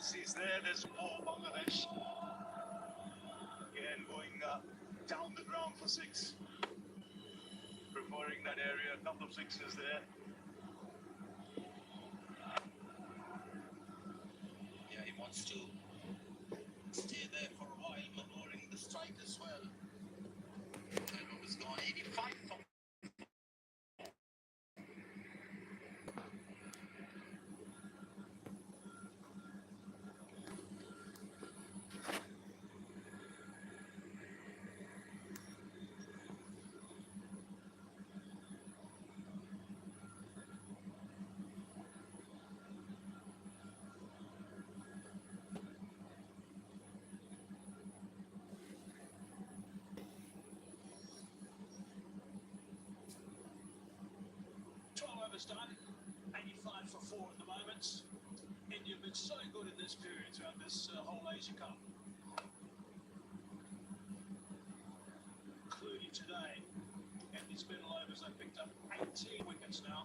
He's there, there's more Bangladesh. Again, going down the ground for six. Preferring that area, a couple of sixes there. Yeah, he wants to stay there for a while, maneuvering the strike as well. That one was gone 85 for 12 overs done, 85 for 4 at the moment. India have been so good in this period throughout this whole Asia Cup. Including today. And these middle overs, they picked up 18 wickets now.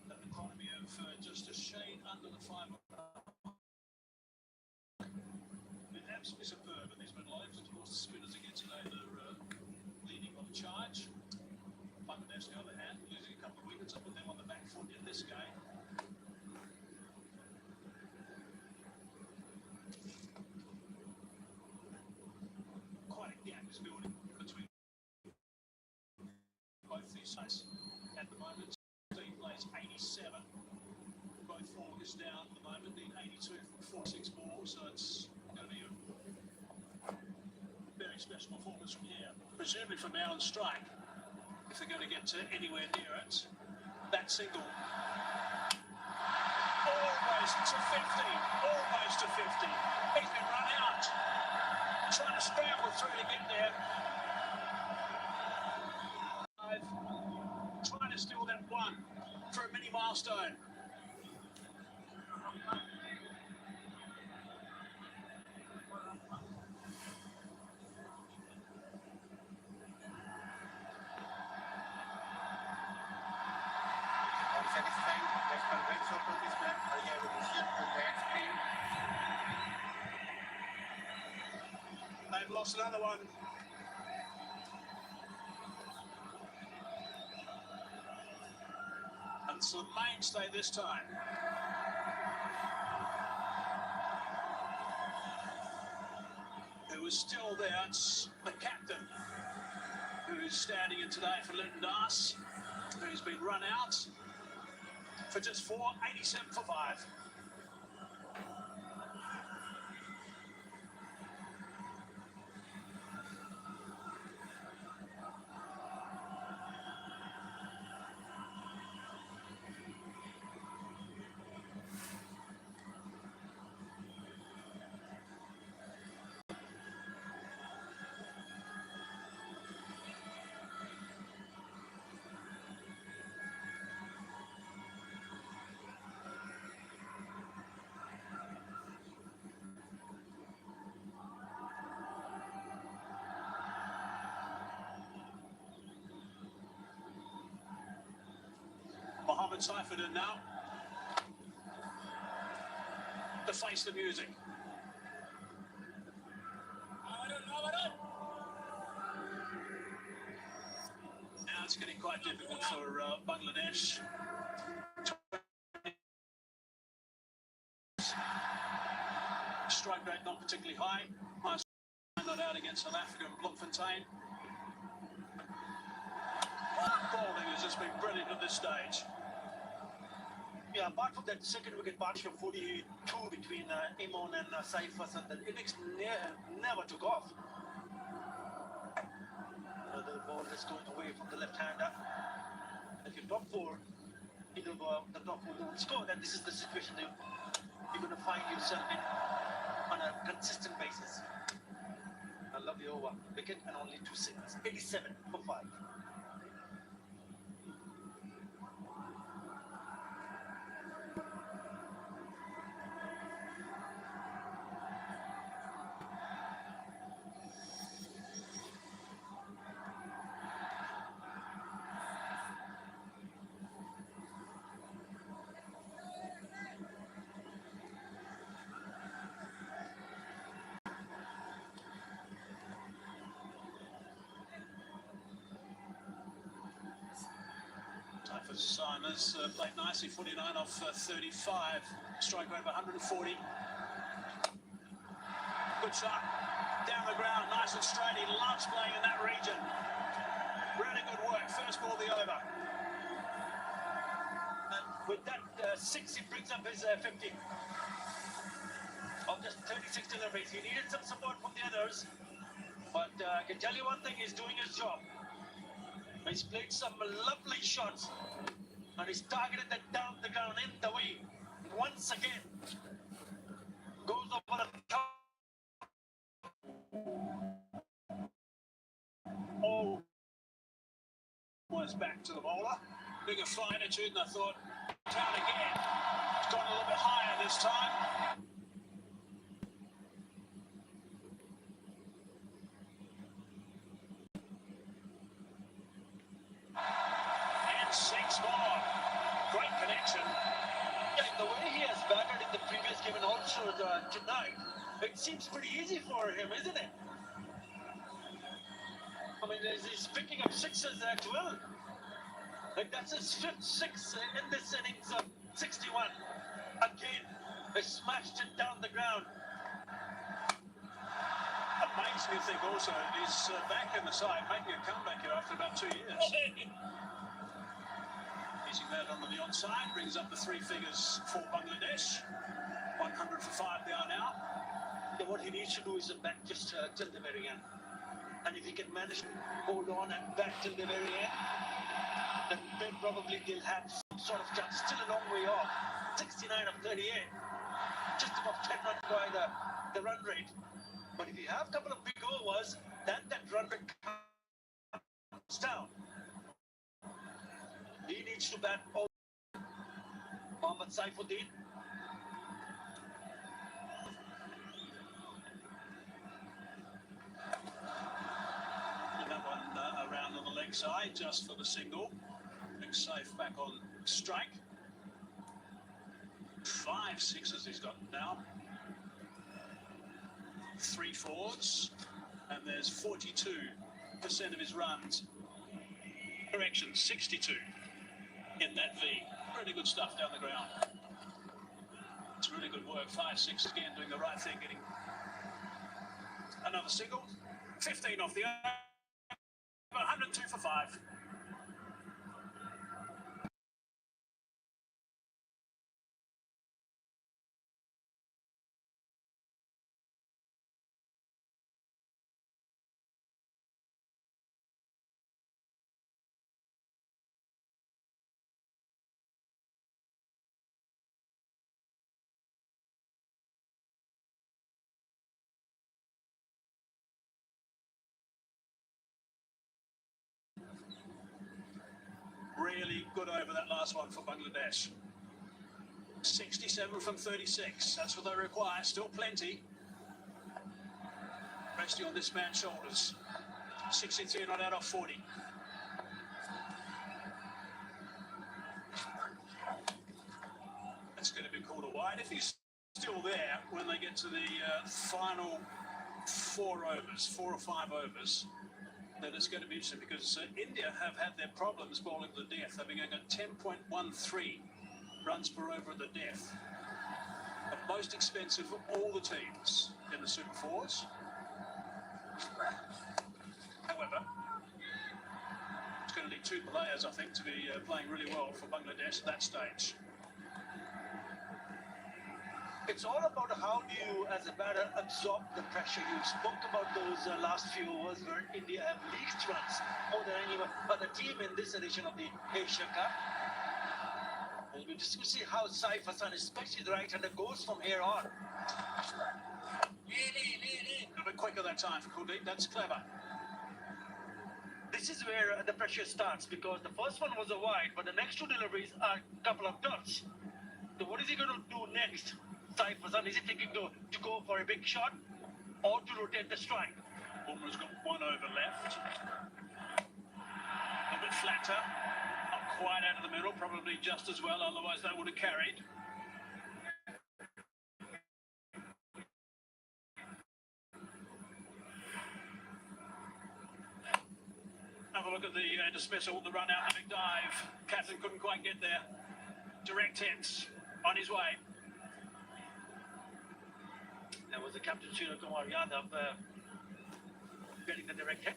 An economy of just a shade under the 5. Been absolutely superb in these middle overs. Of course, the spinners again today, they're leading on the charge. Bangladesh, on the other hand, losing a couple of wickets, I put them on the back foot in this game. Quite a gap is building between both these sides. At the moment, Steve plays 87. Both August down at the moment, need 82 from 4-6 balls, so it's going to be a very special performance from here. Presumably from out on strike. If they're going to get anywhere near it, that single almost to 50, almost to 50. He's been run out, trying to scramble through to get there. Trying to steal that one for a mini milestone. They've lost another one. And it's the mainstay this time. Who is still there? It's the captain who is standing in today for Lyndon Das, who's been run out for just 4, 87 for 5. Saif Hassan now to face the music. Now it's getting quite difficult for Bangladesh. Strike rate not particularly high. Nice not out against South Africa and Bloemfontein. Bowling has just been brilliant at this stage. Yeah, apart from that second wicket partnership 42 between Imon and Saif Hassan, the innings never took off. The ball is going away from the left-hander. If you top 4, either the top 4 don't score, then this is the situation you're going to find yourself in on a consistent basis. A lovely over, wicket and only 2 singles, 87 for 5. Saif Hassan has played nicely, 49 off 35, strike rate of 140. Good shot, down the ground, nice and straight. He loves playing in that region. Really good work, first ball the over. And with that 6, he brings up his 50. Of just 36 deliveries. He needed some support from the others. But I can tell you one thing, he's doing his job. He's played some lovely shots. And he's targeted that down the ground in the way. Once again, goes over the top. Oh, was back to the bowler. Big a fly attitude, and I thought, down again. It's gone a little bit higher this time. And 6 more. Great connection. Yeah, the way he has batted in the previous game and also tonight, it seems pretty easy for him, isn't it? I mean, he's picking up 6s as well. Like that's his 5th 6 in this innings of 61. Again, they smashed it down the ground. Makes me think also he's back in the side, making a comeback here after about 2 years. Easing that onto the onside, brings up the 3 figures for Bangladesh. 100 for 5 they are now. Yeah, what he needs to do is back just till the very end. And if he can manage to hold on and back till the very end, then probably they'll have some sort of chance. Still a long way off. 69 of 38. Just about 10 runs by the run rate. But if you have a couple of big overs, then that run rate comes down. He needs to bat over Mohammad Saifuddin. That one around on the leg side, just for the single. Big Saif back on strike. 5 6s he's got now. 3 4s, and there's 42% of his runs. Correction, 62 in that V. Really good stuff down the ground. It's really good work. 5 6 again, doing the right thing, getting another single. 15 off the over, 102 for 5. Really good over that last one for Bangladesh. 67 from 36. That's what they require. Still plenty. Resting on this man's shoulders. 63 not out of 40. That's going to be called a wide. If he's still there when they get to the final 4 overs, 4 or 5 overs, then it's going to be interesting because India have had their problems bowling to the death. They've been going at 10.13 runs per over at the death. The most expensive of all the teams in the Super Fours. However, it's going to need 2 players, I think, to be playing really well for Bangladesh at that stage. It's all about how do you, as a batter, absorb the pressure. You spoke about those last few overs where India have leaked runs more than any other team in this edition of the Asia Cup. And we just see how Saif Hassan, especially the right-hander, goes from here on. A bit quicker that time for Kuldeep. That's clever. This is where the pressure starts because the first one was a wide, but the next 2 deliveries are a couple of dots. So what is he going to do next? Saif Hassan, is he thinking to go for a big shot or to rotate the strike? Bumrah's got 1 over left. A bit flatter. Not quite out of the middle, probably just as well, otherwise that would have carried. Have a look at the dismissal, the run out, the big dive. Captain couldn't quite get there. Direct hits on his way. That was the captain, Surya Kumar Yadav, getting the direct hit.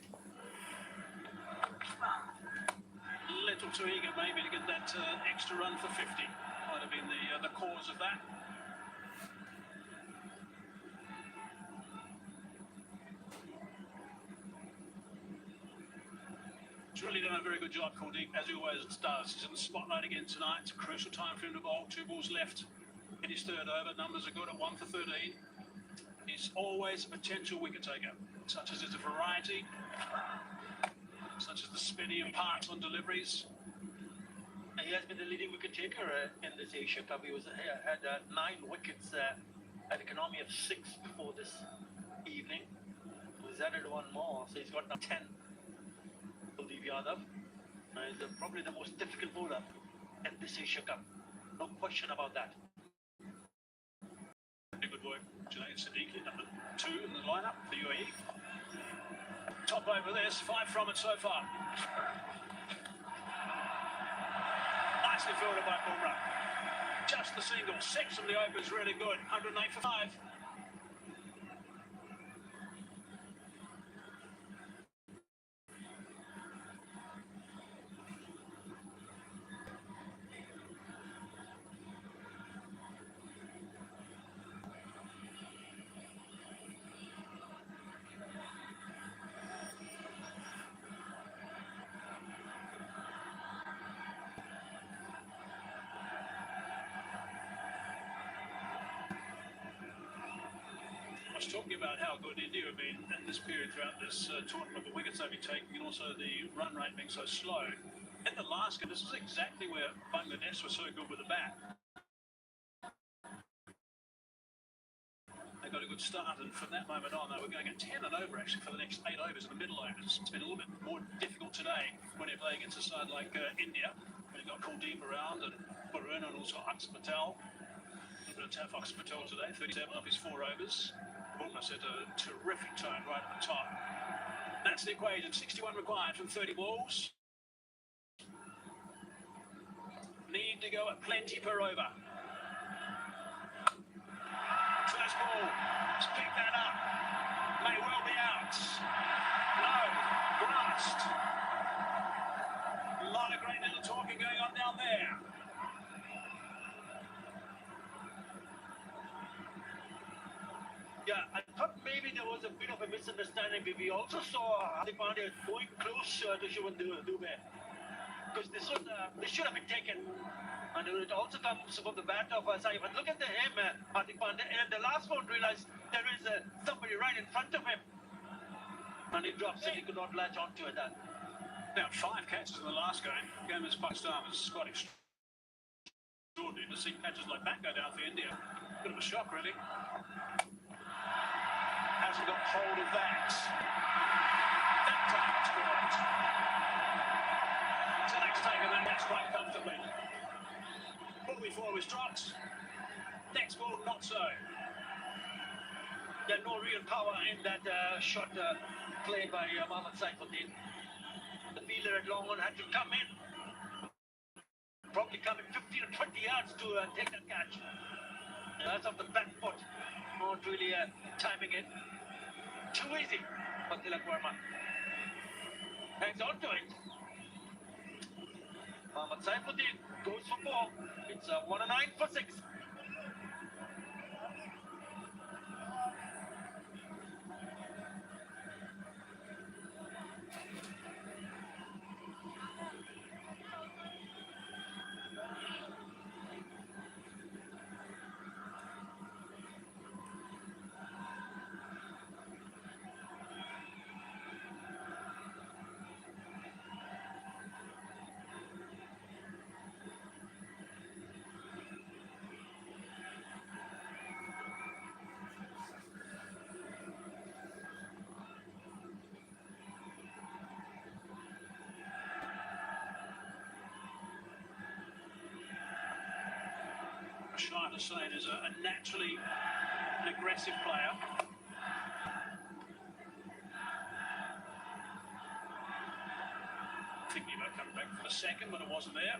Little too eager maybe to get that extra run for 50. Might have been the cause of that. He's really done a very good job, Kuldeep, as he always does. He's in the spotlight again tonight. It's a crucial time for him to bowl. 2 balls left in his third over. Numbers are good at 1 for 13. He's always a potential wicket taker, such as his variety, such as the spinny and parts on deliveries. He has been the leading wicket taker in this Asia Cup. He had 9 wickets at an economy of 6 before this evening. He's added 1 more, so he's got now 10. Kuldeep Yadav is probably the most difficult bowler in this Asia Cup. No question about that. Very good work, Junaid Siddiqui, number 2 in the lineup for UAE. Top over there, 5 from it so far. Nicely fielded by Bumrah. Just the single. 6 of the overs really good. 108 for 5. I was talking about how good India have been in this period throughout this tournament, the wickets they've been taking and also the run rate being so slow. In the last game, this is exactly where Bangladesh was so good with the bat. They got a good start, and from that moment on, they were going at 10 and over actually for the next 8 overs in the middle overs. It's been a little bit more difficult today when you're playing against a side like India. We've got Kuldeep around and Varun and also Aksh Patel. A little bit of tap Aksh Patel today, 37 off his 4 overs. Almost set a terrific tone right at the top. That's the equation. 61 required from 30 balls. Need to go at plenty per over. First ball. Let's pick that up. May well be out. No. Grasped. A lot of great little talking going on down there. Yeah, I thought maybe there was a bit of a misunderstanding. We also saw Hardik Pandya going close to Shivan Dubey. Because this should have been taken. And it also comes from the bat of Saif. But look at him, Hardik Pandya. And the last one realized there is somebody right in front of him. And he drops it. He could not latch onto it. Now, 5 catches in the last game. Game against Pakistan was quite extraordinary to see catches like that go down for India. Bit of a shock, really. Hasn't got hold of that. That time it's great. Tilak's taken that catch quite comfortably. Ball before was dropped. Next ball, not so. There's no real power in that shot played by Mohammad Saifuddin. The fielder at long on had to come in. Probably coming 15 or 20 yards to take that catch. That's off the back foot. Not really timing it. Too easy for Tilak Verma. Hangs on to it. Mohammad Saifuddin goes for 4. It's 1 and 9 for 6. Ismail Hussain is a naturally an aggressive player. think he might come back for the second, but it wasn't there.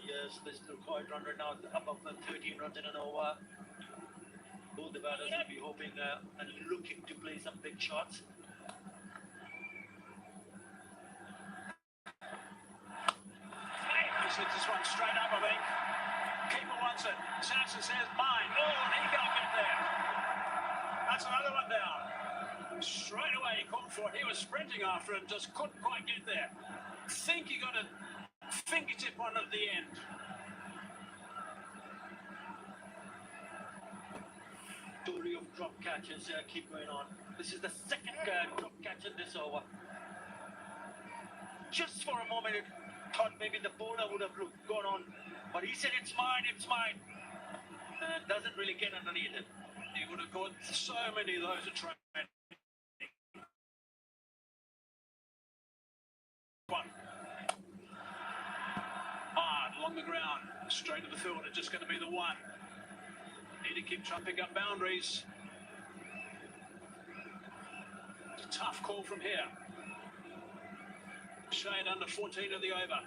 Yes, they're still quite run right now, above the 13 runs in an over. Both the batters will be hoping and looking to play some big shots. He hits this one straight up, I think. Keeper wants it. Samson says, mine. Oh, and he can't get there. That's another one down. Straight away he called for it. He was sprinting after it, just couldn't quite get there. Think he got a fingertip on at the end. Story of drop catches keep going on. This is the second drop catch in this over. Just for a moment, it thought maybe the bowler would have gone on, but he said, it's mine, it's mine. Doesn't really get underneath it. He would have got so many of those at training. One. Hard along the ground, straight to the field. It's just going to be the one. Need to keep trying to pick up boundaries. It's a tough call from here. Shade under 14 of the over.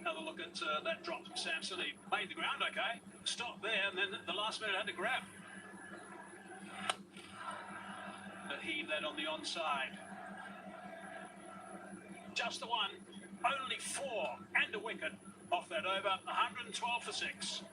Have a look at that drop from Samson. He made the ground okay. Stopped there, and then the last minute had to grab. Heave that on the onside. Just the one. Only 4 and a wicket off that over. 112 for 6.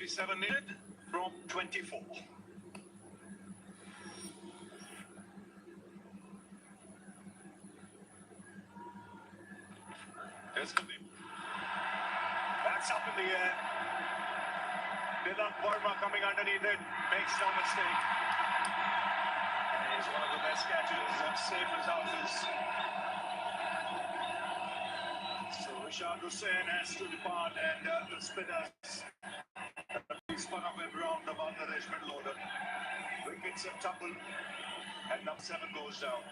Seven needed from 24. There's the name. That's up in the air. Dylan Verma coming underneath it, makes no mistake. He's one of the best catches of Saif Hassan's. So Rashad Hussain has to depart, and the spinners spun up and round the Bangladesh middle order. Wickets have tumbled, and number 7 goes down.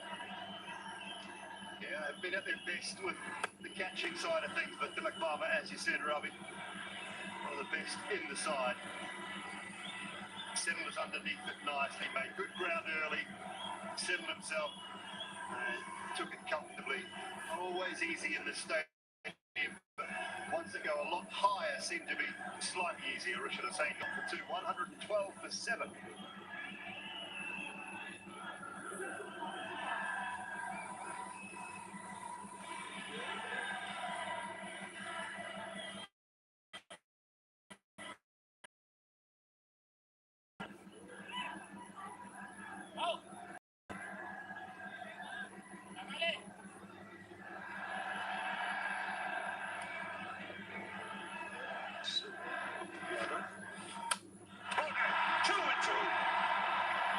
Yeah, they've been at their best with the catching side of things, but Dilak Verma, as you said, Ravi, one of the best in the side. Settled us underneath it nicely, made good ground early, settled himself, and took it comfortably. Not always easy in this stadium, but ones that go a lot higher seem to be slightly easier. Rashad Hussain got for 2, 112 for 7.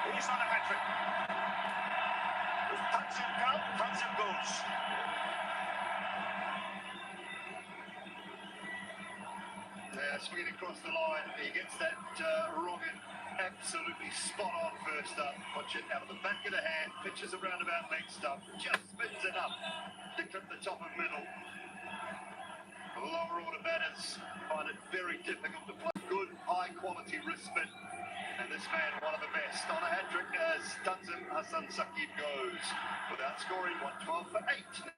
He's on a hat-trick. With Tanzim come, Tanzim goes. Swinging across the line, he gets that rocket absolutely spot on first up. Watch it out of the back of the hand, pitches around about leg stump, just spins it up to clip the top and middle. Lower order batters find it very difficult to play. Good, high quality wrist spin. And this man, one of the best, on a hat-trick as Tanzim Hassan Saqib goes, without scoring, 112 for 8.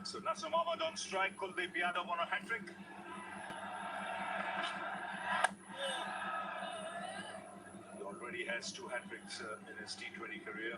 So Nasser Mohammed on strike, Kuldeep Yadav on a hat-trick. He already has 2 hat-tricks in his T20 career.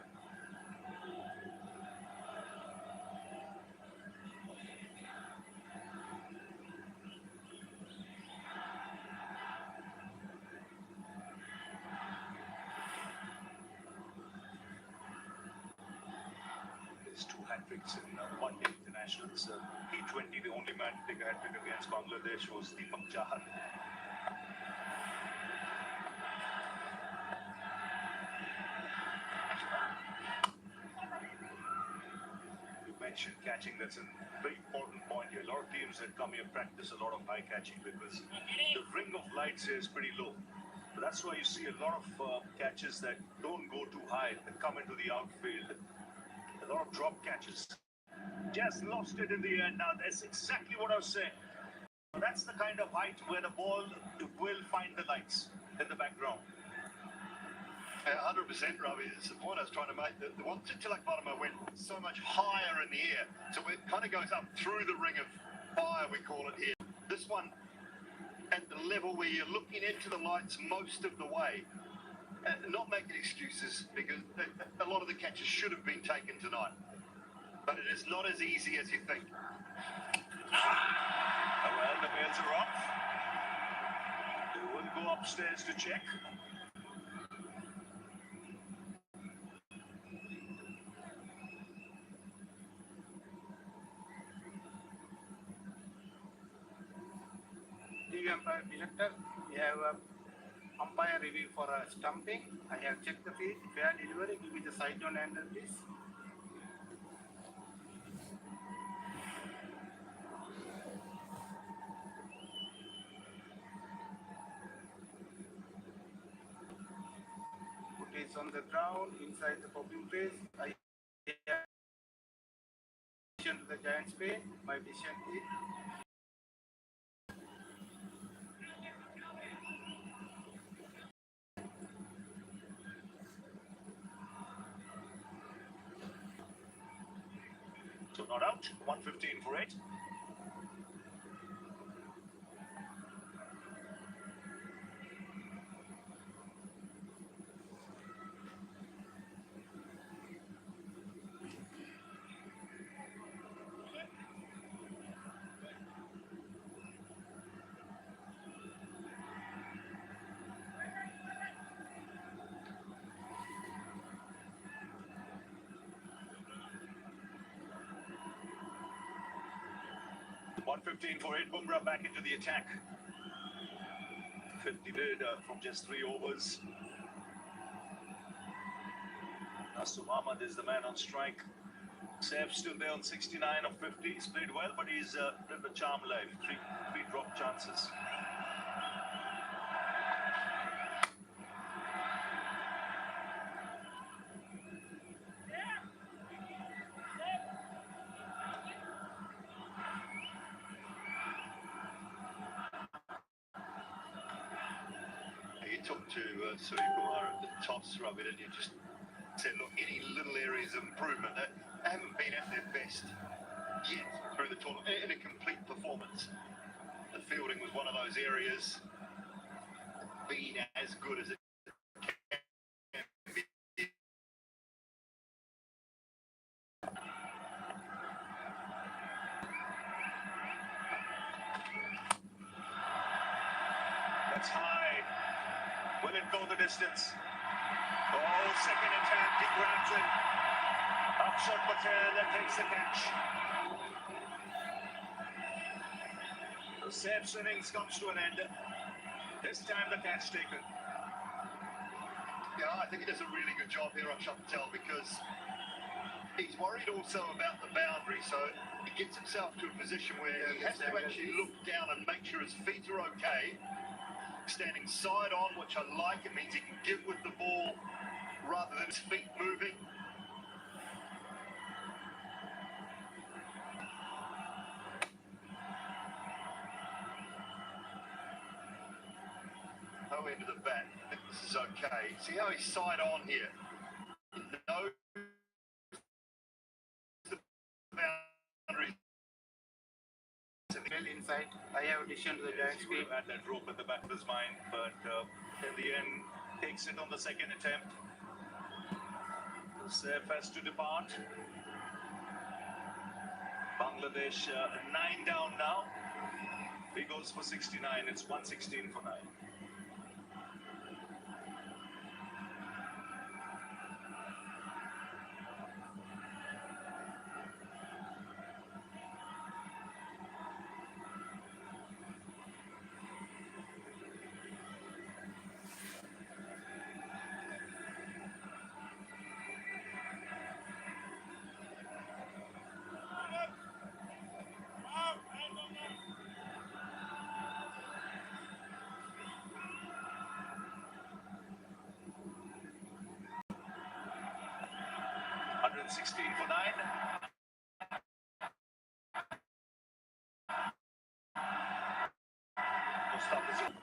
His 2 hat-tricks in one-day internationals. T20, the only man to take a hat-trick against Bangladesh was Deepak Chahar. You mentioned catching, that's a very important point here. A lot of teams that come here practice a lot of high catching because the ring of lights here is pretty low. But that's why you see a lot of catches that don't go too high, that come into the outfield. A lot of drop catches. Just lost it in the end. Now, that's exactly what I was saying. That's the kind of height where the ball will find the lights in the background. 100%, Ravi. It's the point I was trying to make. The one Tilak Bottomer went so much higher in the air, so it kind of goes up through the ring of fire, we call it here. This one, at the level where you're looking into the lights most of the way. Not making excuses, because a lot of the catches should have been taken tonight. But it is not as easy as you think. Well, the bails are off. They will go upstairs to check. TV umpire director, we have a umpire review for a stumping. I have checked the field. Fair delivery. Give me the side down handle, please. Foot is on the ground, inside the popping place. I have to the giant spade. My decision is So not out. 115 for 8. .115 for 8. Bumrah back into the attack. 50 did from just 3 overs. Nasser Mohammed is the man on strike. Saif still there on 69 of 50. He's played well, but he's lived a charm life. Three drop chances. You talked to Saif Hassan at the toss, Ravi, and you just said, look, any little areas of improvement that haven't been at their best yet through the tournament in a complete performance. The fielding was one of those areas, being as good as it can be. That's high. Will it go the distance? Oh, second attempt, he grabs it. Upshot Patel that takes the catch. The Saif's innings comes to an end. This time the catch taken. Yeah, I think he does a really good job here on Patel because he's worried also about the boundary, so he gets himself to a position where he has to actually look down and make sure his feet are okay. Standing side on, which I like, it means he can get with the ball rather than his feet moving. No end of the bat. I think this is okay. See how he's side on here. He knows the boundary Ismail inside. I have decision to the giant He speed. would have had that rope at the back of his mind, but in the end, takes it on the second attempt. Saif has to depart. Bangladesh 9 down now. He goes for 69. It's 116 for 9. $116 for 9. Mustafa.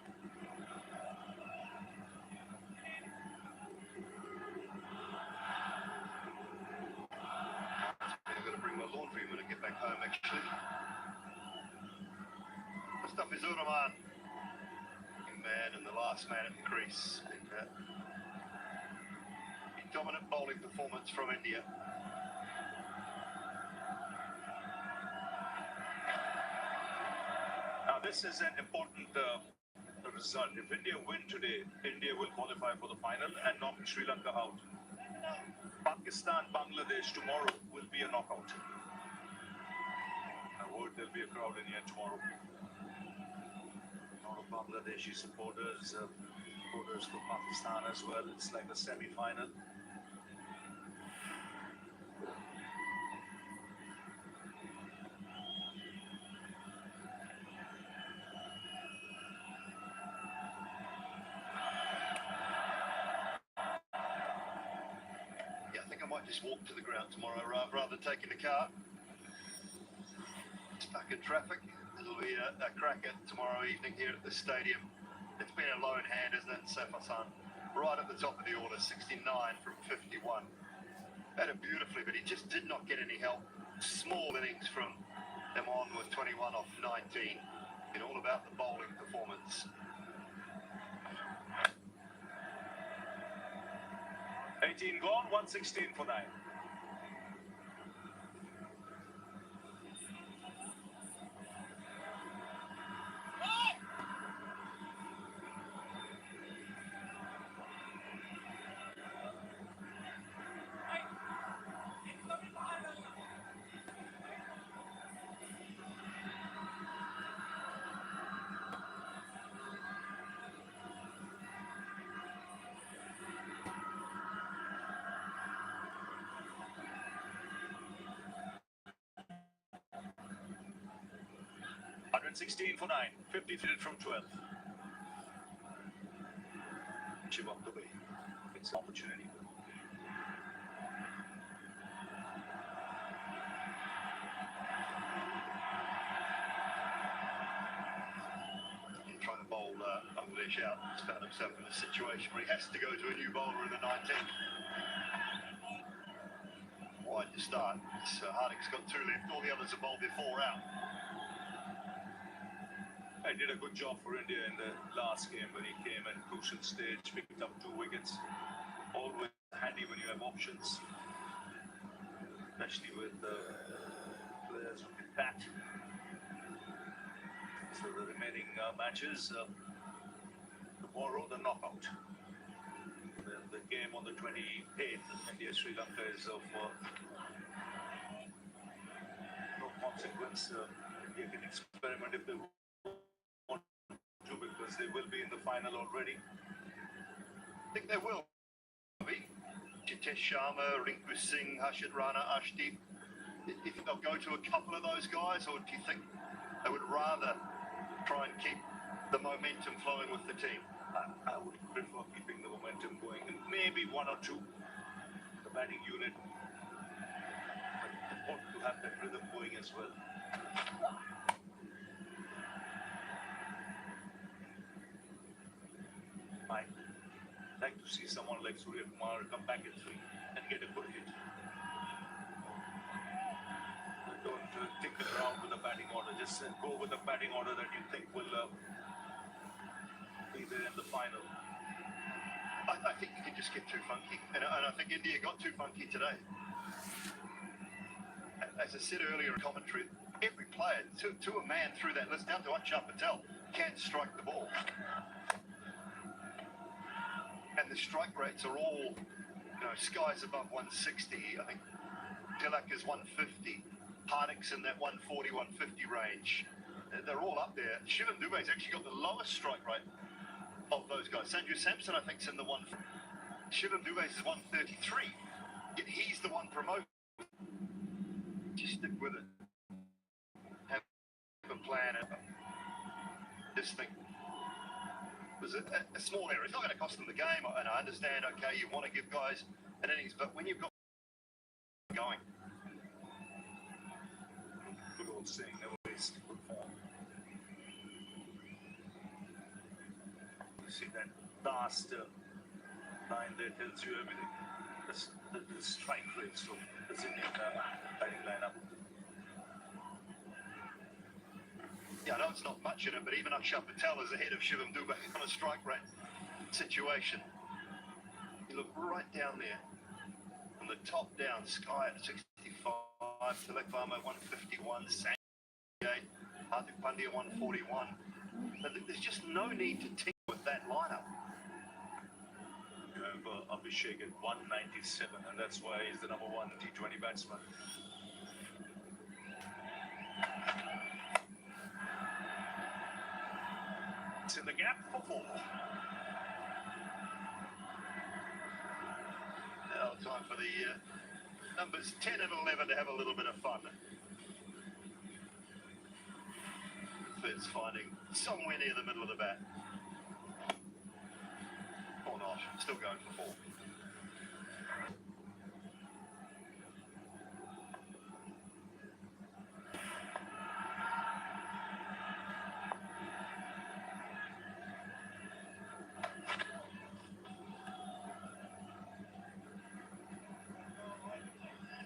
I'm going to bring my laundry when I get back home, actually. Mustafa Zuraman, man and the last man at the crease. A dominant bowling performance from India. Now, this is an important result. If India win today, India will qualify for the final and knock Sri Lanka out. Pakistan, Bangladesh tomorrow will be a knockout. I hope there'll be a crowd in here tomorrow. A lot of Bangladeshi supporters, supporters for Pakistan as well. It's like a semi-final. Just walk to the ground tomorrow rather than taking the car. Stuck in traffic. It'll be a cracker tomorrow evening here at the stadium. It's been a lone hand, isn't it? Saif Hassan, right at the top of the order, 69 from 51. Had it beautifully, but he just did not get any help. Small innings from him on with 21 off 19. It's all about the bowling performance. 18 gone, 116 for 9. $116 for 9. 50 fielded from 12. She walked away. It's an opportunity. Trying to bowl Bangladesh out. He's found himself in a situation where he has to go to a new bowler in the 19th. Wide to start. Harding's got 2 left. All the others are bowled before out. I did a good job for India in the last game when he came at crucial stage, picked up 2 wickets. Always handy when you have options, especially with players who can bat. So the remaining matches, tomorrow the knockout. The game on the 28th, India-Sri Lanka is of no consequence. India can experiment if they want to, because they will be in the final already. I think they will be. Jitesh Sharma, Rinku Singh, Harshit Rana, Ashdeep. Do you think they'll go to a couple of those guys, or do you think they would rather try and keep the momentum flowing with the team? I would prefer keeping the momentum going, and maybe 1 or 2, the batting unit. But important to have that rhythm going as well. I'd like to see someone like Surya Kumar come back at 3 and get a good hit. I don't to tinker around with the batting order. Just go with the batting order that you think will be there in the final. I think you can just get too funky, and I think India got too funky today. As I said earlier in commentary, every player, to a man through that list, down to Akshar Patel, can strike the ball. And the strike rates are all, skies above 160. I think Tilak is 150. Hardik's in that 140, 150 range. They're all up there. Shivam Dubé's actually got the lowest strike rate of those guys. Sanju Samson, I think, is in the 1. Shivam Dubé's is 133. Yet he's the one promoted. Just stick with it. Have a plan. Just think. It was a small error. It's not going to cost them the game, and I understand, okay, you want to give guys an innings, but when you've got going. Good old saying, never waste good form. You see that last line there tells you everything. The strike rates from the Indian batting lineup. Yeah, I know it's not much in it, but even Akshar Patel is ahead of Shivam Dubé on a strike rate situation. You look right down there, from the top down, Sky at 65, Tilak Varma 151, Sanjay, Hardik Pandya 141. But there's just no need to tinker with that lineup. You have Abhishek at 197, and that's why he's the number 1 T20 batsman. It's in the gap for 4. Now time for the numbers 10 and 11 to have a little bit of fun. Fitz finding somewhere near the middle of the bat. Or not, still going for 4.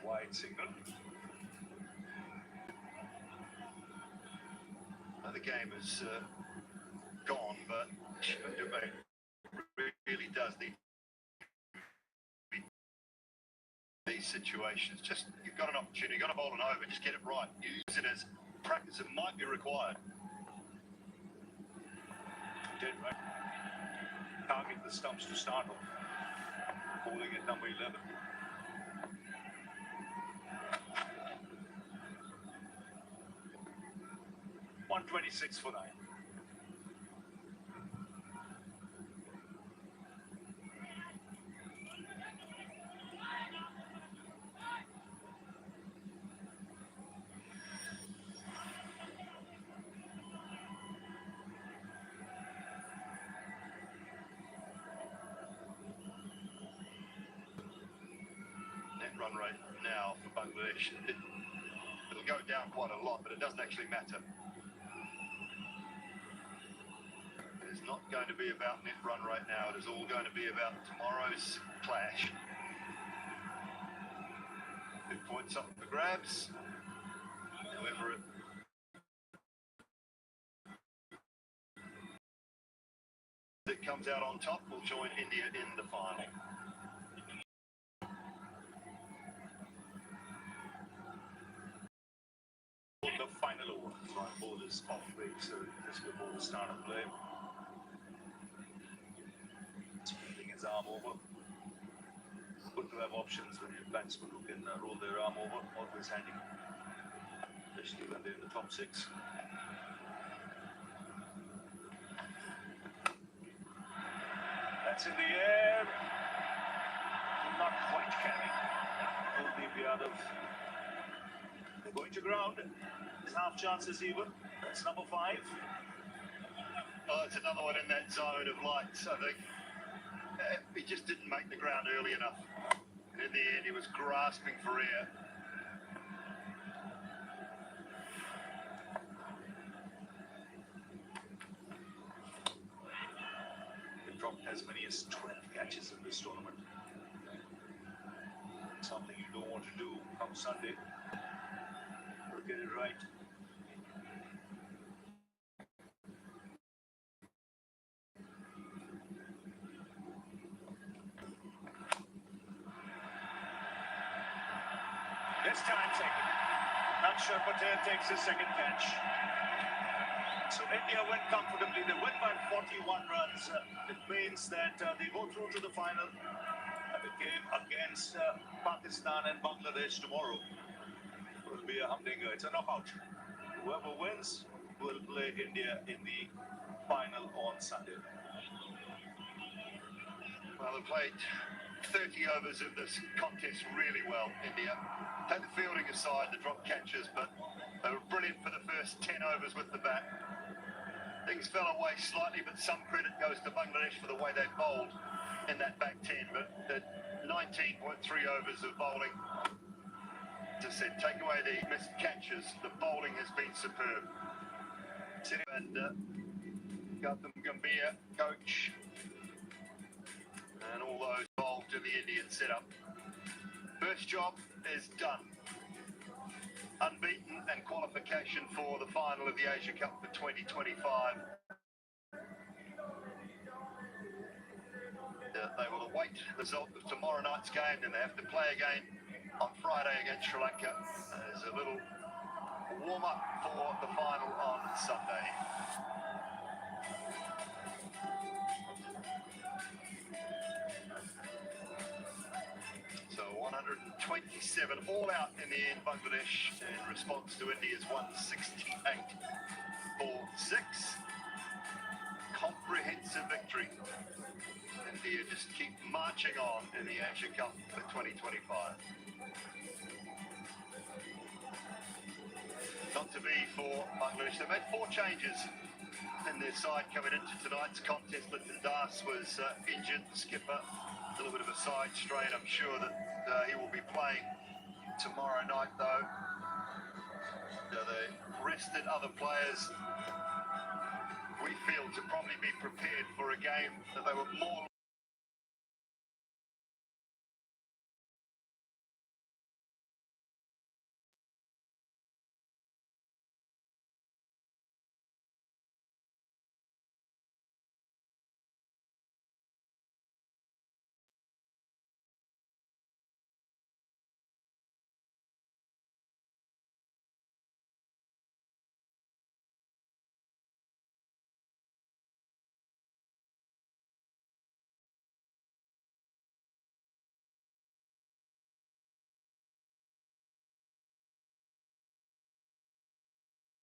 Wide signal. The game is gone, but Shivam Dubé really does need these situations. Just, you've got an opportunity, you've got to bowl an over, just get it right. Use it as practice. It might be required. Dead right. Target the stumps to start off. Bowling at number 11. $126 for 9. Net run rate now for Bangladesh. It'll go down quite a lot, but it doesn't actually matter. It is not going to be about net run rate now. It is all going to be about tomorrow's clash. 2 points up for grabs. However, it comes out on top will join India in the final. The final over. One ball is off break, so this before the start of play. Spinning his arm over. Good to have options when you batsmen who can roll their arm over, always handy. Especially when they're in the top 6. That's in the air. Not quite carrying. Only be out of. They're going to ground. There's half chances even. That's number 5. Oh, it's another one in that zone of lights, I think. He just didn't make the ground early enough. And in the end, he was grasping for air. They've dropped as many as 12 catches in this tournament. Something you don't want to do come Sunday. get it right. This time taken. Akshar Patel takes his second catch. So India win comfortably. They win by 41 runs. It means that they go through to the final. The game against Pakistan and Bangladesh tomorrow will be a humdinger. It's a knockout. Whoever wins will play India in the final on Sunday. Well, they played 30 overs of this contest really well, India. Take the fielding aside, the drop catches, but they were brilliant for the first 10 overs with the bat. Things fell away slightly, but some credit goes to Bangladesh for the way they bowled in that back 10. But the 19.3 overs of bowling, as I said, take away the missed catches, the bowling has been superb. And Gautam Gambhir, coach, and all those involved in the Indian setup. First job is done. Unbeaten and qualification for the final of the Asia Cup for 2025. They will await the result of tomorrow night's game, and they have to play again on Friday against Sri Lanka. There's a little warm-up for the final on Sunday. So 127 all out in the end, Bangladesh, in response to India's 168 for 6. Comprehensive victory. India just keep marching on in the Asia Cup for 2025. Not to be for Bangladesh. They made 4 changes in their side coming into tonight's contest. Lyndon Das was injured, the skipper. A little bit of a side strain. I'm sure that he will be playing tomorrow night, though. They rested other players, we feel, to probably be prepared for a game that they were more